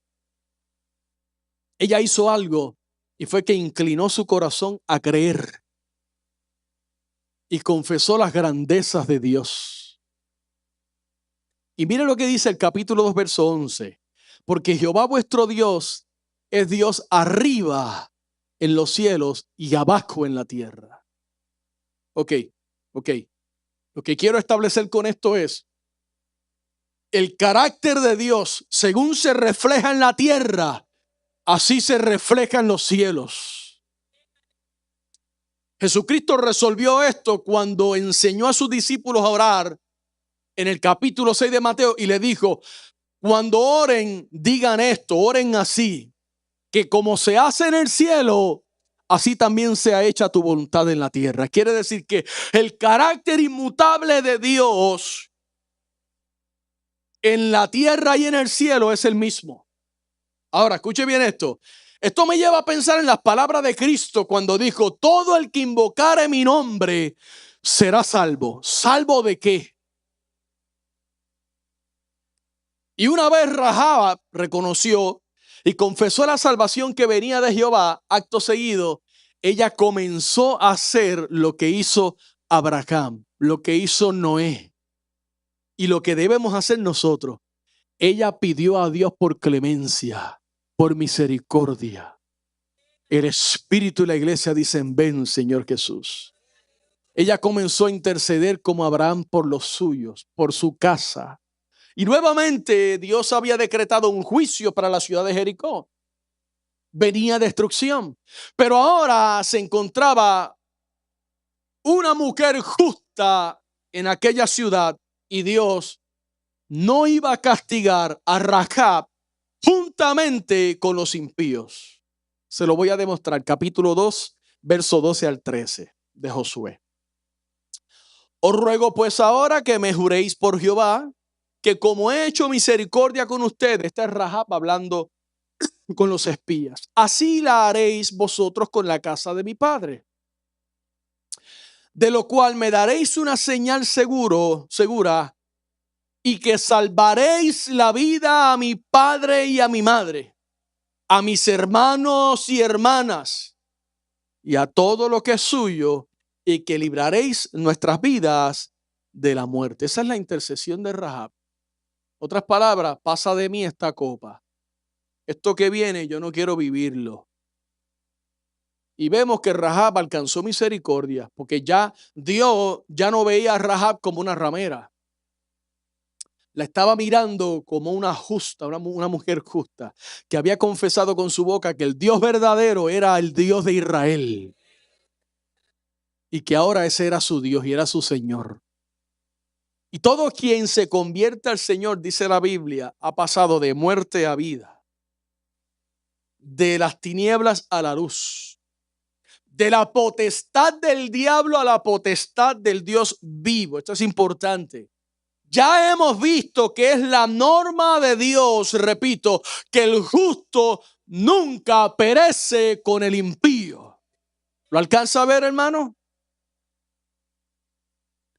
[SPEAKER 2] ella hizo algo, y fue que inclinó su corazón a creer y confesó las grandezas de Dios. Y mire lo que dice el capítulo 2, verso 11. Porque Jehová vuestro Dios es Dios arriba en los cielos y abajo en la tierra. Ok. Lo que quiero establecer con esto es: el carácter de Dios, según se refleja en la tierra, así se refleja en los cielos. Jesucristo resolvió esto cuando enseñó a sus discípulos a orar en el capítulo 6 de Mateo y le dijo: cuando oren, digan esto, oren así, que como se hace en el cielo, así también sea hecha tu voluntad en la tierra. Quiere decir que el carácter inmutable de Dios en la tierra y en el cielo es el mismo. Ahora, escuche bien esto. Esto me lleva a pensar en las palabras de Cristo cuando dijo, todo el que invocare mi nombre será salvo. ¿Salvo de qué? Y una vez Rahab reconoció y confesó la salvación que venía de Jehová, acto seguido, ella comenzó a hacer lo que hizo Abraham, lo que hizo Noé y lo que debemos hacer nosotros. Ella pidió a Dios por clemencia, por misericordia. El Espíritu y la iglesia dicen, ven, Señor Jesús. Ella comenzó a interceder como Abraham por los suyos, por su casa. Y nuevamente Dios había decretado un juicio para la ciudad de Jericó. Venía destrucción. Pero ahora se encontraba una mujer justa en aquella ciudad y Dios no iba a castigar a Rahab juntamente con los impíos. Se lo voy a demostrar. Capítulo 2, verso 12 al 13 de Josué. Os ruego pues ahora que me juréis por Jehová, que como he hecho misericordia con ustedes, esta es Rahab hablando con los espías, así la haréis vosotros con la casa de mi padre. De lo cual me daréis una señal segura, y que salvaréis la vida a mi padre y a mi madre, a mis hermanos y hermanas, y a todo lo que es suyo, y que libraréis nuestras vidas de la muerte. Esa es la intercesión de Rahab. Otras palabras, pasa de mí esta copa. Esto que viene yo no quiero vivirlo. Y vemos que Rahab alcanzó misericordia, porque ya Dios ya no veía a Rahab como una ramera. La estaba mirando como una justa, una mujer justa, que había confesado con su boca que el Dios verdadero era el Dios de Israel. Y que ahora ese era su Dios y era su Señor. Y todo quien se convierte al Señor, dice la Biblia, ha pasado de muerte a vida, de las tinieblas a la luz, de la potestad del diablo a la potestad del Dios vivo. Esto es importante. Ya hemos visto que es la norma de Dios, repito, que el justo nunca perece con el impío. ¿Lo alcanza a ver, hermano?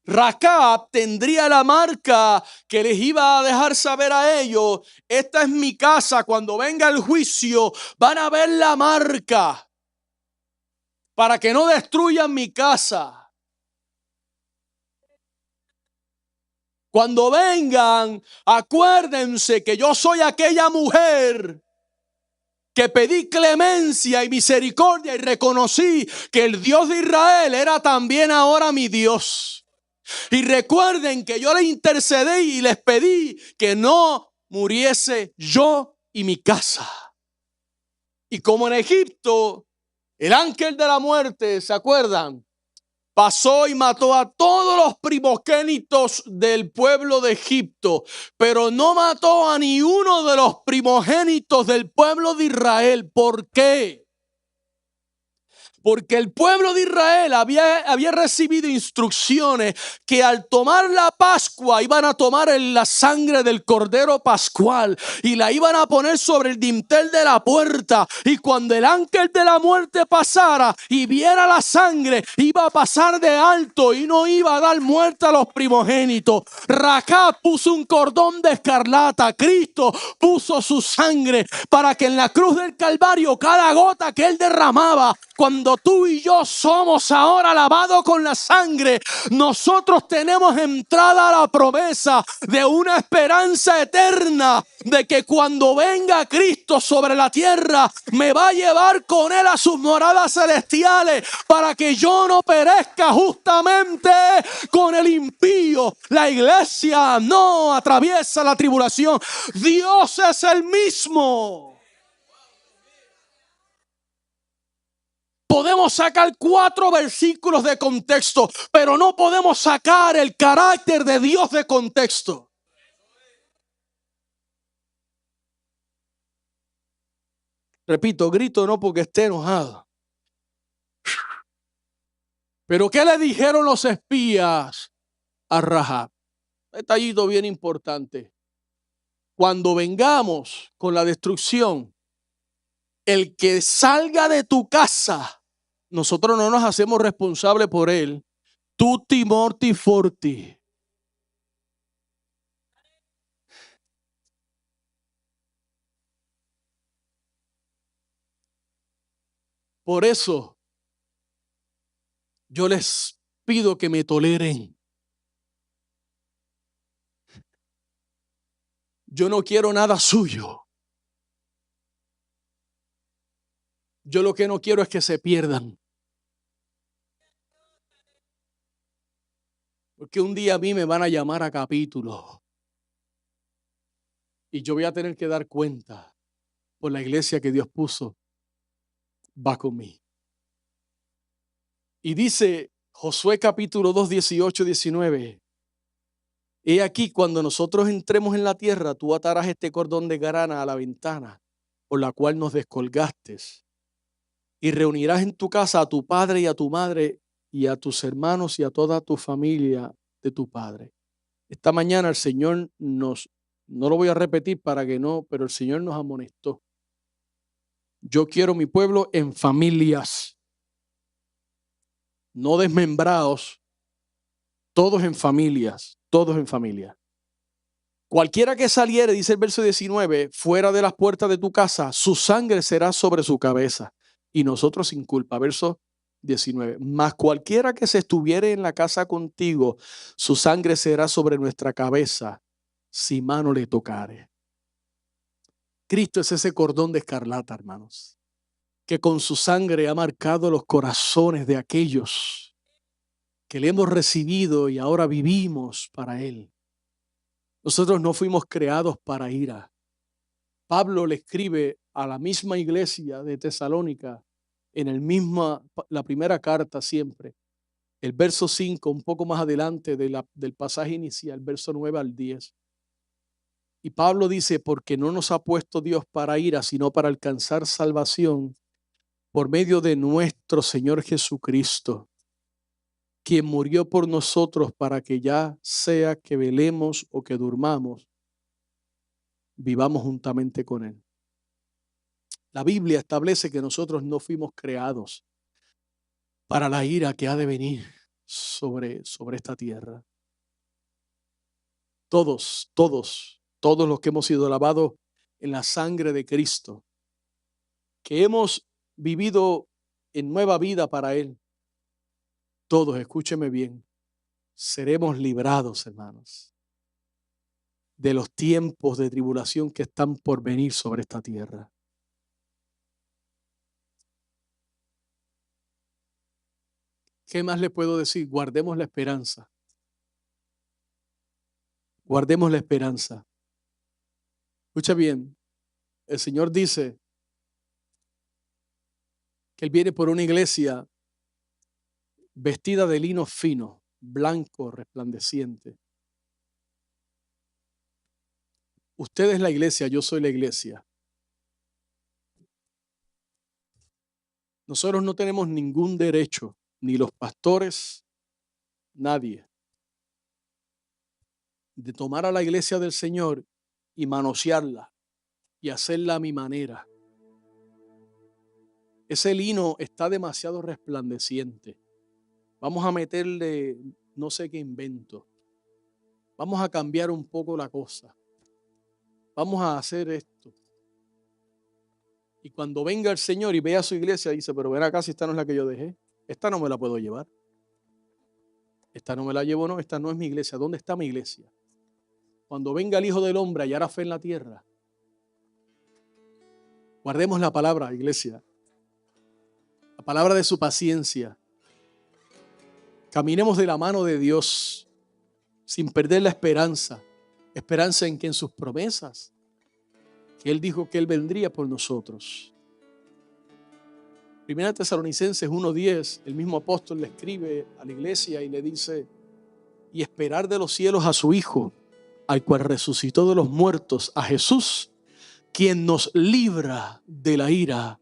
[SPEAKER 2] Rahab tendría la marca que les iba a dejar saber a ellos, esta es mi casa, cuando venga el juicio van a ver la marca para que no destruyan mi casa. Cuando vengan, acuérdense que yo soy aquella mujer que pedí clemencia y misericordia y reconocí que el Dios de Israel era también ahora mi Dios. Y recuerden que yo les intercedí y les pedí que no muriese yo y mi casa. Y como en Egipto, el ángel de la muerte, ¿se acuerdan? Pasó y mató a todos los primogénitos del pueblo de Egipto, pero no mató a ni uno de los primogénitos del pueblo de Israel. ¿Por qué? Porque el pueblo de Israel había recibido instrucciones que al tomar la Pascua iban a tomar la sangre del cordero pascual y la iban a poner sobre el dintel de la puerta. Y cuando el ángel de la muerte pasara y viera la sangre, iba a pasar de alto y no iba a dar muerte a los primogénitos. Rahab puso un cordón de escarlata. Cristo puso su sangre para que en la cruz del Calvario cada gota que él derramaba, cuando tú y yo somos ahora lavados con la sangre, nosotros tenemos entrada a la promesa de una esperanza eterna, de que cuando venga Cristo sobre la tierra, me va a llevar con él a sus moradas celestiales, para que yo no perezca justamente con el impío. La iglesia no atraviesa la tribulación. Dios es el mismo. Podemos sacar 4 versículos de contexto, pero no podemos sacar el carácter de Dios de contexto. Repito, grito no porque esté enojado. Pero ¿qué le dijeron los espías a Rahab? Detallito bien importante. Cuando vengamos con la destrucción, El que salga de tu casa, nosotros no nos hacemos responsables por él. Tutti morti forti. Por eso yo les pido que me toleren. Yo no quiero nada suyo. Yo lo que no quiero es que se pierdan. Porque un día a mí me van a llamar a capítulo. Y yo voy a tener que dar cuenta por la iglesia que Dios puso bajo mí. Y dice Josué capítulo 2, 18, 19. He aquí, cuando nosotros entremos en la tierra, tú atarás este cordón de grana a la ventana por la cual nos descolgaste. Y reunirás en tu casa a tu padre y a tu madre y a tus hermanos y a toda tu familia de tu padre. Esta mañana el Señor no lo voy a repetir para que no, pero el Señor nos amonestó. Yo quiero mi pueblo en familias, no desmembrados, todos en familias, todos en familia. Cualquiera que saliere, dice el verso 19, fuera de las puertas de tu casa, su sangre será sobre su cabeza y nosotros sin culpa. Verso 19. Mas cualquiera que se estuviere en la casa contigo, su sangre será sobre nuestra cabeza si mano le tocare. Cristo es ese cordón de escarlata, hermanos, que con su sangre ha marcado los corazones de aquellos que le hemos recibido y ahora vivimos para Él. Nosotros no fuimos creados para ira. Pablo le escribe a la misma iglesia de Tesalónica en la primera carta siempre, el verso 5, un poco más adelante del pasaje inicial, verso 9 al 10. Y Pablo dice, porque no nos ha puesto Dios para ira, sino para alcanzar salvación por medio de nuestro Señor Jesucristo, quien murió por nosotros para que ya sea que velemos o que durmamos, vivamos juntamente con Él. La Biblia establece que nosotros no fuimos creados para la ira que ha de venir sobre esta tierra. Todos los que hemos sido lavados en la sangre de Cristo, que hemos vivido en nueva vida para Él, todos, escúcheme bien, seremos librados, hermanos, de los tiempos de tribulación que están por venir sobre esta tierra. ¿Qué más le puedo decir? Guardemos la esperanza. Guardemos la esperanza. Escucha bien, el Señor dice que Él viene por una iglesia vestida de lino fino, blanco, resplandeciente. Usted es la iglesia, yo soy la iglesia. Nosotros no tenemos ningún derecho, ni los pastores, nadie, de tomar a la iglesia del Señor y manosearla y hacerla a mi manera. Ese lino está demasiado resplandeciente. Vamos a meterle no sé qué invento. Vamos a cambiar un poco la cosa. Vamos a hacer esto. Y cuando venga el Señor y vea su iglesia, dice, pero ven acá, si esta no es la que yo dejé. Esta no me la puedo llevar. Esta no me la llevo, no. Esta no es mi iglesia. ¿Dónde está mi iglesia? Cuando venga el Hijo del Hombre a hallar fe en la tierra. Guardemos la palabra, iglesia. La palabra de su paciencia. Caminemos de la mano de Dios sin perder la esperanza. Esperanza en que en sus promesas, que Él dijo que Él vendría por nosotros. Primera Tesalonicenses 1:10, el mismo apóstol le escribe a la iglesia y le dice, y esperar de los cielos a su Hijo, al cual resucitó de los muertos, a Jesús, quien nos libra de la ira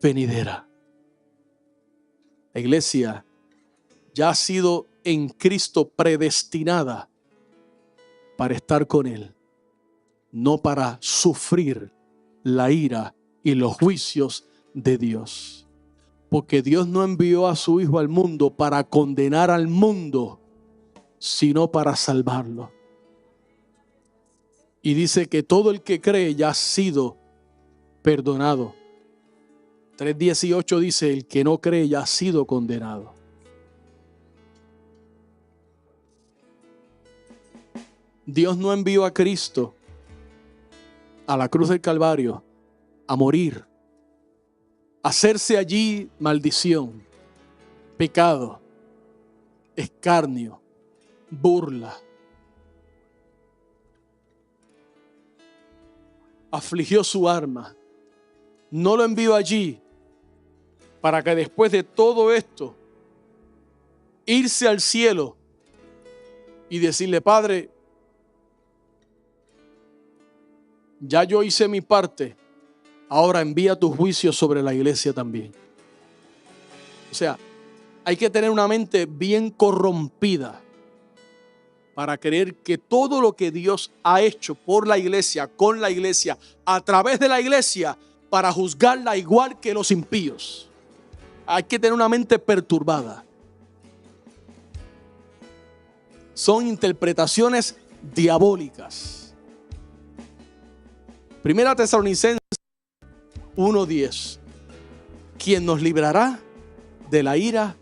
[SPEAKER 2] venidera. La iglesia ya ha sido en Cristo predestinada para estar con Él, no para sufrir la ira y los juicios de Dios. Porque Dios no envió a su Hijo al mundo para condenar al mundo, sino para salvarlo. Y dice que todo el que cree ya ha sido perdonado. 3:18 dice, el que no cree ya ha sido condenado. Dios no envió a Cristo a la cruz del Calvario a morir, a hacerse allí maldición, pecado, escarnio, burla. Afligió su alma. No lo envió allí para que después de todo esto irse al cielo y decirle, Padre, ya yo hice mi parte, ahora envía tu juicio sobre la iglesia también. O sea, hay que tener una mente bien corrompida para creer que todo lo que Dios ha hecho por la iglesia, con la iglesia, a través de la iglesia, para juzgarla igual que los impíos. Hay que tener una mente perturbada. Son interpretaciones diabólicas. Primera Tesalonicenses 1:10. Quien nos librará de la ira,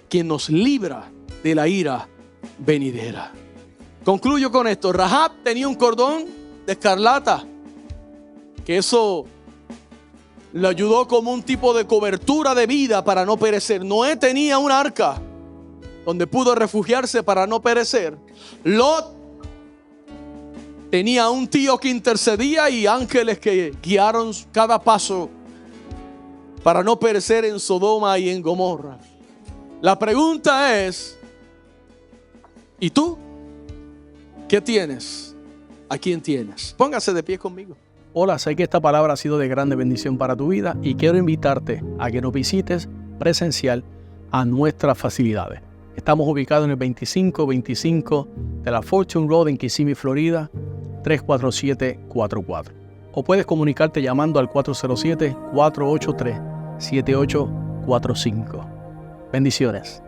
[SPEAKER 2] quien nos libra de la ira venidera. Concluyo con esto. Rahab tenía un cordón de escarlata, que eso le ayudó como un tipo de cobertura de vida para no perecer. Noé tenía un arca donde pudo refugiarse para no perecer. Lot tenía un tío que intercedía y ángeles que guiaron cada paso para no perecer en Sodoma y en Gomorra. La pregunta es, ¿y tú? ¿Qué tienes? ¿A quién tienes? Póngase de pie conmigo.
[SPEAKER 1] Hola, sé que esta palabra ha sido de grande bendición para tu vida y quiero invitarte a que nos visites presencial a nuestras facilidades. Estamos ubicados en el 2525 de la Fortune Road en Kissimmee, Florida, 34744. O puedes comunicarte llamando al 407-483-7845. Bendiciones.